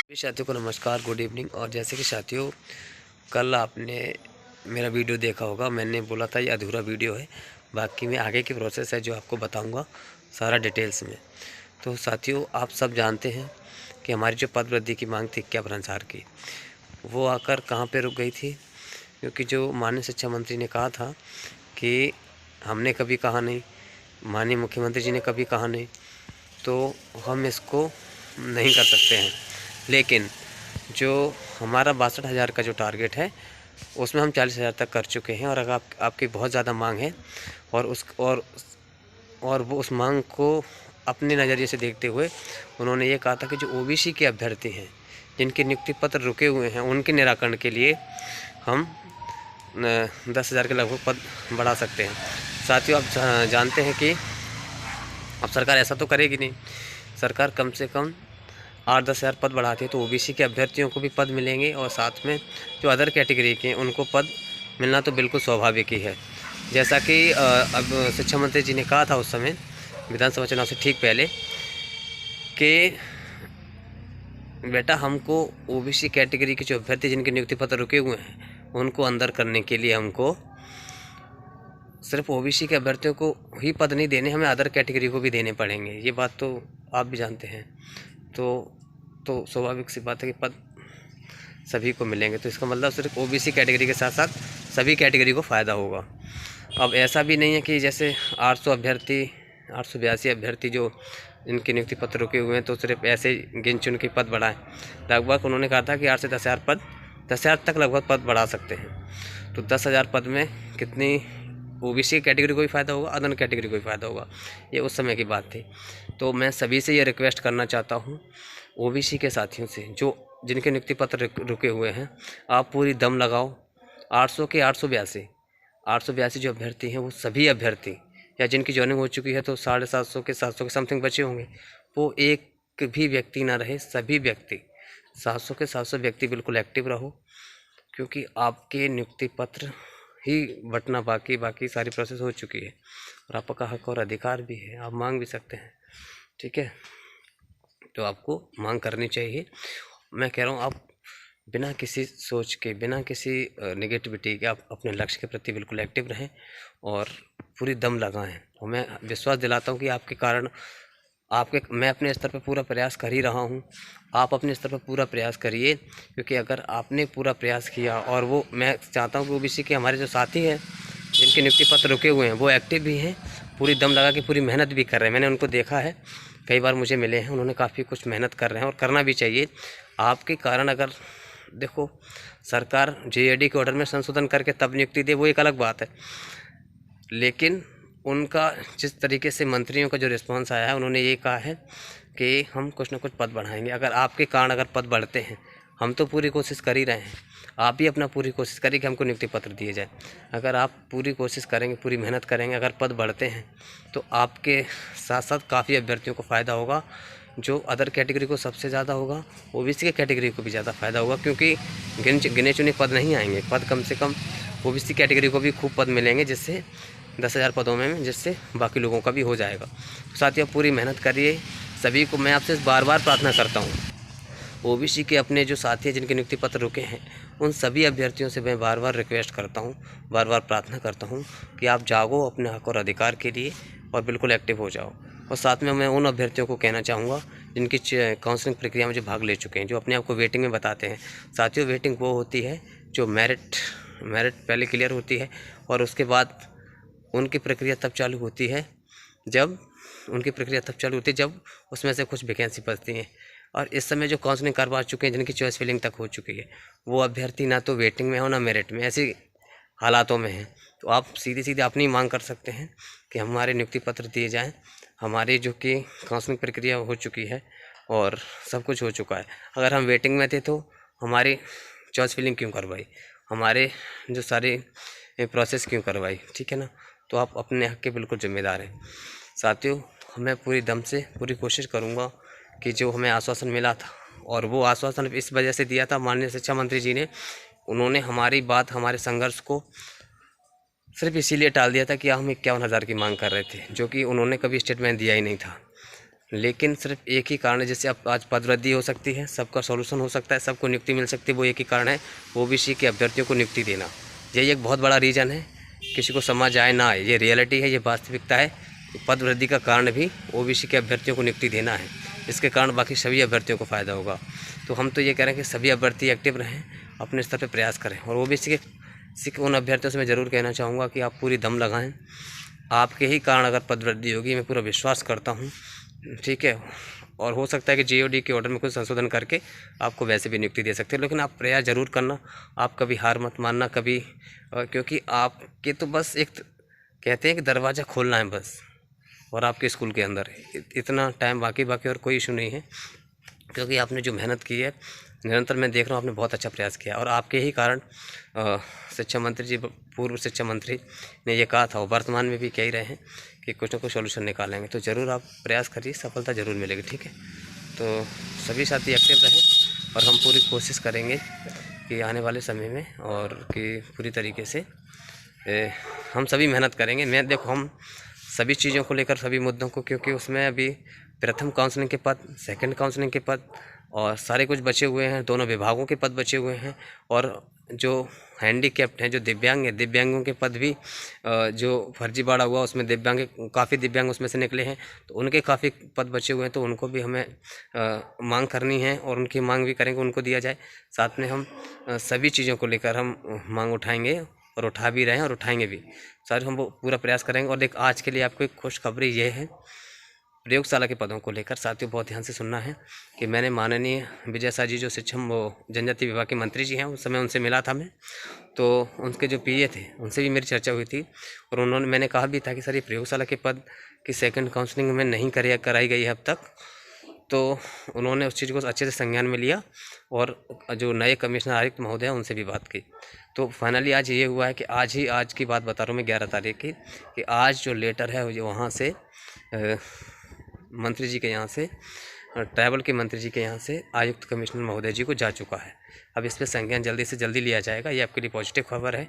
साथियों को नमस्कार, गुड इवनिंग। और जैसे कि साथियों, कल आपने मेरा वीडियो देखा होगा। मैंने बोला था ये अधूरा वीडियो है, बाकी में आगे की प्रोसेस है जो आपको बताऊंगा सारा डिटेल्स में। तो साथियों, आप सब जानते हैं कि हमारी जो पद वृद्धि की मांग थी क्या भ्रंसार की, वो आकर कहाँ पे रुक गई थी। क्योंकि जो माननीय शिक्षा मंत्री ने कहा था कि हमने कभी कहा नहीं, माननीय मुख्यमंत्री जी ने कभी कहा नहीं, तो हम इसको नहीं कर सकते हैं। लेकिन जो हमारा 62,000 का जो टारगेट है, उसमें हम 40,000 तक कर चुके हैं। और अगर आपकी बहुत ज़्यादा मांग है और वो उस मांग को अपने नज़रिए से देखते हुए उन्होंने ये कहा था कि जो ओबीसी के अभ्यर्थी हैं, जिनके नियुक्ति पत्र रुके हुए हैं, उनके निराकरण के लिए हम 10,000 के लगभग पद बढ़ा सकते हैं। साथियों, आप जानते हैं कि अब सरकार ऐसा तो करेगी नहीं। सरकार कम से कम 8-10 हज़ार पद बढ़ाती है तो ओबीसी के अभ्यर्थियों को भी पद मिलेंगे, और साथ में जो अदर कैटेगरी के हैं उनको पद मिलना तो बिल्कुल स्वाभाविक ही है। जैसा कि अब शिक्षा मंत्री जी ने कहा था उस समय विधानसभा चुनाव से ठीक पहले कि बेटा, हमको ओबीसी कैटेगरी के जो अभ्यर्थी जिनके नियुक्ति पत्र रुके हुए हैं उनको अंदर करने के लिए हमको सिर्फ ओबीसी के अभ्यर्थियों को ही पद नहीं देने, हमें अदर कैटेगरी को भी देने पड़ेंगे। ये बात तो आप भी जानते हैं। तो स्वाभाविक सी बात है कि पद सभी को मिलेंगे, तो इसका मतलब सिर्फ ओबीसी कैटेगरी के साथ साथ सभी कैटेगरी को फ़ायदा होगा। अब ऐसा भी नहीं है कि जैसे 882 अभ्यर्थी जो इनके नियुक्ति पत्र रुके हुए हैं तो सिर्फ ऐसे गिन चुन के पद बढ़ाएं। लगभग उन्होंने कहा था कि 8 से 10,000 पद, 10,000 तक लगभग पद बढ़ा सकते हैं। तो 10,000 पद में कितनी ओबीसी कैटेगरी को भी फ़ायदा होगा, अदर कैटेगरी को भी फ़ायदा होगा। ये उस समय की बात थी। तो मैं सभी से ये रिक्वेस्ट करना चाहता हूँ, ओबीसी के साथियों से, जो जिनके नियुक्ति पत्र रुके हुए हैं, आप पूरी दम लगाओ। 800 के 882 जो अभ्यर्थी हैं, वो सभी अभ्यर्थी या जिनकी जॉइनिंग हो चुकी है तो 750 के 700 के समथिंग बचे होंगे, वो एक भी व्यक्ति ना रहे, सभी व्यक्ति 700 के 700 व्यक्ति बिल्कुल एक्टिव रहो। क्योंकि आपके नियुक्ति पत्र ही बटना बाकी सारी प्रोसेस हो चुकी है और आपका हक और अधिकार भी है, आप मांग भी सकते हैं। ठीक है, तो आपको मांग करनी चाहिए। मैं कह रहा हूँ, आप बिना किसी सोच के, बिना किसी नेगेटिविटी के आप अपने लक्ष्य के प्रति बिल्कुल एक्टिव रहें और पूरी दम लगाएं। और मैं विश्वास दिलाता हूँ कि आपके कारण मैं अपने स्तर पर पूरा प्रयास कर ही रहा हूँ, आप अपने स्तर पर पूरा प्रयास करिए। क्योंकि अगर आपने पूरा प्रयास किया, और वो मैं चाहता हूँ कि ओबीसी के हमारे जो साथी हैं जिनके नियुक्ति पत्र रुके हुए हैं वो एक्टिव भी हैं, पूरी दम लगा के पूरी मेहनत भी कर रहे हैं। मैंने उनको देखा है, कई बार मुझे मिले हैं, उन्होंने काफ़ी कुछ मेहनत कर रहे हैं और करना भी चाहिए। आपके कारण अगर देखो, सरकार जेएडी के ऑर्डर में संशोधन करके तब नियुक्ति दे, वो एक अलग बात है। लेकिन उनका जिस तरीके से मंत्रियों का जो रिस्पांस आया है, उन्होंने ये कहा है कि हम कुछ ना कुछ पद बढ़ाएंगे। अगर आपके कारण अगर पद बढ़ते हैं, हम तो पूरी कोशिश कर ही रहे हैं, आप भी अपना पूरी कोशिश करिए कि हमको नियुक्ति पत्र दिए जाए। अगर आप पूरी कोशिश करेंगे, पूरी मेहनत करेंगे, अगर पद बढ़ते हैं तो आपके साथ साथ काफ़ी अभ्यर्थियों को फ़ायदा होगा। जो अदर कैटेगरी को सबसे ज़्यादा होगा, ओबीसी के कैटेगरी को भी ज़्यादा फ़ायदा होगा। क्योंकि गिने चुने पद नहीं आएंगे, पद कम से कम ओबीसी कैटेगरी को भी खूब पद मिलेंगे, जिससे 10,000 पदों में जिससे बाकी लोगों का भी हो जाएगा। साथियों, पूरी मेहनत करिए। सभी को मैं आपसे बार बार प्रार्थना करता हूँ, ओबीसी के अपने जो साथी हैं जिनके नियुक्ति पत्र रुके हैं, उन सभी अभ्यर्थियों से मैं बार बार रिक्वेस्ट करता हूँ, बार बार प्रार्थना करता हूँ कि आप जागो अपने हक और अधिकार के लिए और बिल्कुल एक्टिव हो जाओ। और साथ में मैं उन अभ्यर्थियों को कहना चाहूँगा जिनकी काउंसलिंग प्रक्रिया में जो भाग ले चुके हैं, जो अपने आप को वेटिंग में बताते हैं। साथियों, वेटिंग वो होती है जो मेरिट पहले क्लियर होती है, और उसके बाद उनकी प्रक्रिया तब चालू होती है जब उसमें से कुछ वैकेंसी बचती हैं। और इस समय जो काउंसलिंग करवा चुके हैं, जिनकी चॉइस फिलिंग तक हो चुकी है, वो अभ्यर्थी ना तो वेटिंग में हो ना मेरिट में, ऐसी हालातों में हैं। तो आप सीधे अपनी मांग कर सकते हैं कि हमारे नियुक्ति पत्र दिए जाएं। हमारी जो कि काउंसलिंग प्रक्रिया हो चुकी है और सब कुछ हो चुका है। अगर हम वेटिंग में थे तो हमारी चॉइस फिलिंग क्यों करवाई, हमारे जो सारी प्रोसेस क्यों करवाई? ठीक है ना। तो आप अपने हक के बिल्कुल जिम्मेदार हैं। साथियों, मैं पूरी दम से पूरी कोशिश करूँगा कि जो हमें आश्वासन मिला था, और वो आश्वासन इस वजह से दिया था माननीय शिक्षा मंत्री जी ने, उन्होंने हमारी बात, हमारे संघर्ष को सिर्फ इसीलिए टाल दिया था कि हम 51,000 की मांग कर रहे थे, जो कि उन्होंने कभी स्टेटमेंट दिया ही नहीं था। लेकिन सिर्फ एक ही कारण है जिससे अब आज पदवृद्धि हो सकती है, सबका सॉल्यूशन हो सकता है, सबको नियुक्ति मिल सकती है। वो एक ही कारण है, ओबीसी के अभ्यर्थियों को नियुक्ति देना। यही एक बहुत बड़ा रीज़न है। किसी को समझ आए ना आए, ये रियलिटी है, ये वास्तविकता है। पदवृद्धि का कारण भी ओबीसी के अभ्यर्थियों को नियुक्ति देना है। इसके कारण बाकी सभी अभ्यर्थियों को फ़ायदा होगा। तो हम तो ये कह रहे हैं कि सभी अभ्यर्थी एक्टिव रहें, अपने स्तर पर प्रयास करें। और ओबीसी के उन अभ्यर्थियों से मैं ज़रूर कहना चाहूँगा कि आप पूरी दम लगाएँ। आपके ही कारण अगर पदवृद्धि होगी, मैं पूरा विश्वास करता हूँ, ठीक है। और हो सकता है कि जीओडी के ऑर्डर में कुछ संशोधन करके आपको वैसे भी नियुक्ति दे सकते हैं, लेकिन आप प्रयास ज़रूर करना। आप कभी हार मत मानना कभी, क्योंकि आपके तो बस एक कहते हैं कि दरवाज़ा खोलना है बस, और आपके स्कूल के अंदर इतना टाइम बाकी और कोई इशू नहीं है। क्योंकि आपने जो मेहनत की है निरंतर, मैं देख रहा हूँ आपने बहुत अच्छा प्रयास किया, और आपके ही कारण शिक्षा मंत्री जी, पूर्व शिक्षा मंत्री ने ये कहा था, और वर्तमान में भी कह ही रहे हैं कि कुछ ना कुछ सोल्यूशन निकालेंगे। तो ज़रूर आप प्रयास करिए, सफलता ज़रूर मिलेगी, ठीक है। तो सभी साथी एक्टिव रहें, और हम पूरी कोशिश करेंगे कि आने वाले समय में, और कि पूरी तरीके से हम सभी मेहनत करेंगे। मैं देखो, हम सभी चीज़ों को लेकर, सभी मुद्दों को, क्योंकि उसमें अभी प्रथम काउंसलिंग के पद, सेकंड काउंसलिंग के पद और सारे कुछ बचे हुए हैं, दोनों विभागों के पद बचे हुए हैं। और जो हैंडीकैप्ड हैं, जो दिव्यांग हैं, दिव्यांगों के पद भी जो फर्जीवाड़ा हुआ उसमें काफ़ी दिव्यांग उसमें से निकले हैं, तो उनके काफ़ी पद बचे हुए हैं। तो उनको भी हमें मांग करनी है, और उनकी मांग भी करेंगे, उनको दिया जाए। साथ में हम सभी चीज़ों को लेकर हम मांग उठाएंगे, और उठा भी रहे हैं, और उठाएंगे भी। सारे हम वो पूरा प्रयास करेंगे। और देख, आज के लिए आपको एक खुशखबरी ये है, प्रयोगशाला के पदों को लेकर साथियों बहुत ध्यान से सुनना है कि मैंने माननीय विजय शाह जी, जो जनजाति विभाग के मंत्री जी हैं, उस समय उनसे मिला था मैं। तो उनके जो पीए थे, उनसे भी मेरी चर्चा हुई थी, और मैंने कहा भी था कि सर, ये प्रयोगशाला के पद की सेकंड काउंसलिंग में नहीं कराई गई है अब तक। तो उन्होंने उस चीज़ को अच्छे से संज्ञान में लिया, और जो नए कमिश्नर आयुक्त महोदय उनसे भी बात की। तो फाइनली आज ये हुआ है कि आज की बात बता रहा हूँ मैं, 11 तारीख की, कि आज जो लेटर है वो वहाँ से मंत्री जी के यहाँ से, ट्राइबल के मंत्री जी के यहाँ से आयुक्त कमिश्नर महोदय जी को जा चुका है। अब इस पर संज्ञान जल्दी से जल्दी लिया जाएगा। ये आपके लिए पॉजिटिव खबर है।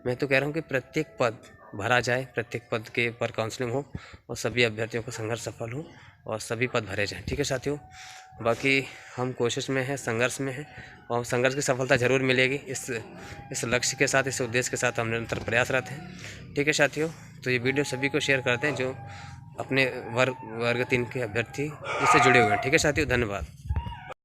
मैं तो कह रहा हूँ कि प्रत्येक पद भरा जाए, प्रत्येक पद के पर काउंसलिंग हो, और सभी अभ्यर्थियों का संघर्ष सफल हो, और सभी पद भरे जाएँ, ठीक है साथियों। बाकी हम कोशिश में हैं, संघर्ष में हैं, और संघर्ष की सफलता ज़रूर मिलेगी। इस लक्ष्य के साथ, इस उद्देश्य के साथ हम निरंतर प्रयासरत हैं, ठीक है साथियों। तो ये वीडियो सभी को शेयर करते हैं जो अपने वर्ग 3 के अभ्यर्थी इससे जुड़े हुए हैं, ठीक है साथियों। धन्यवाद।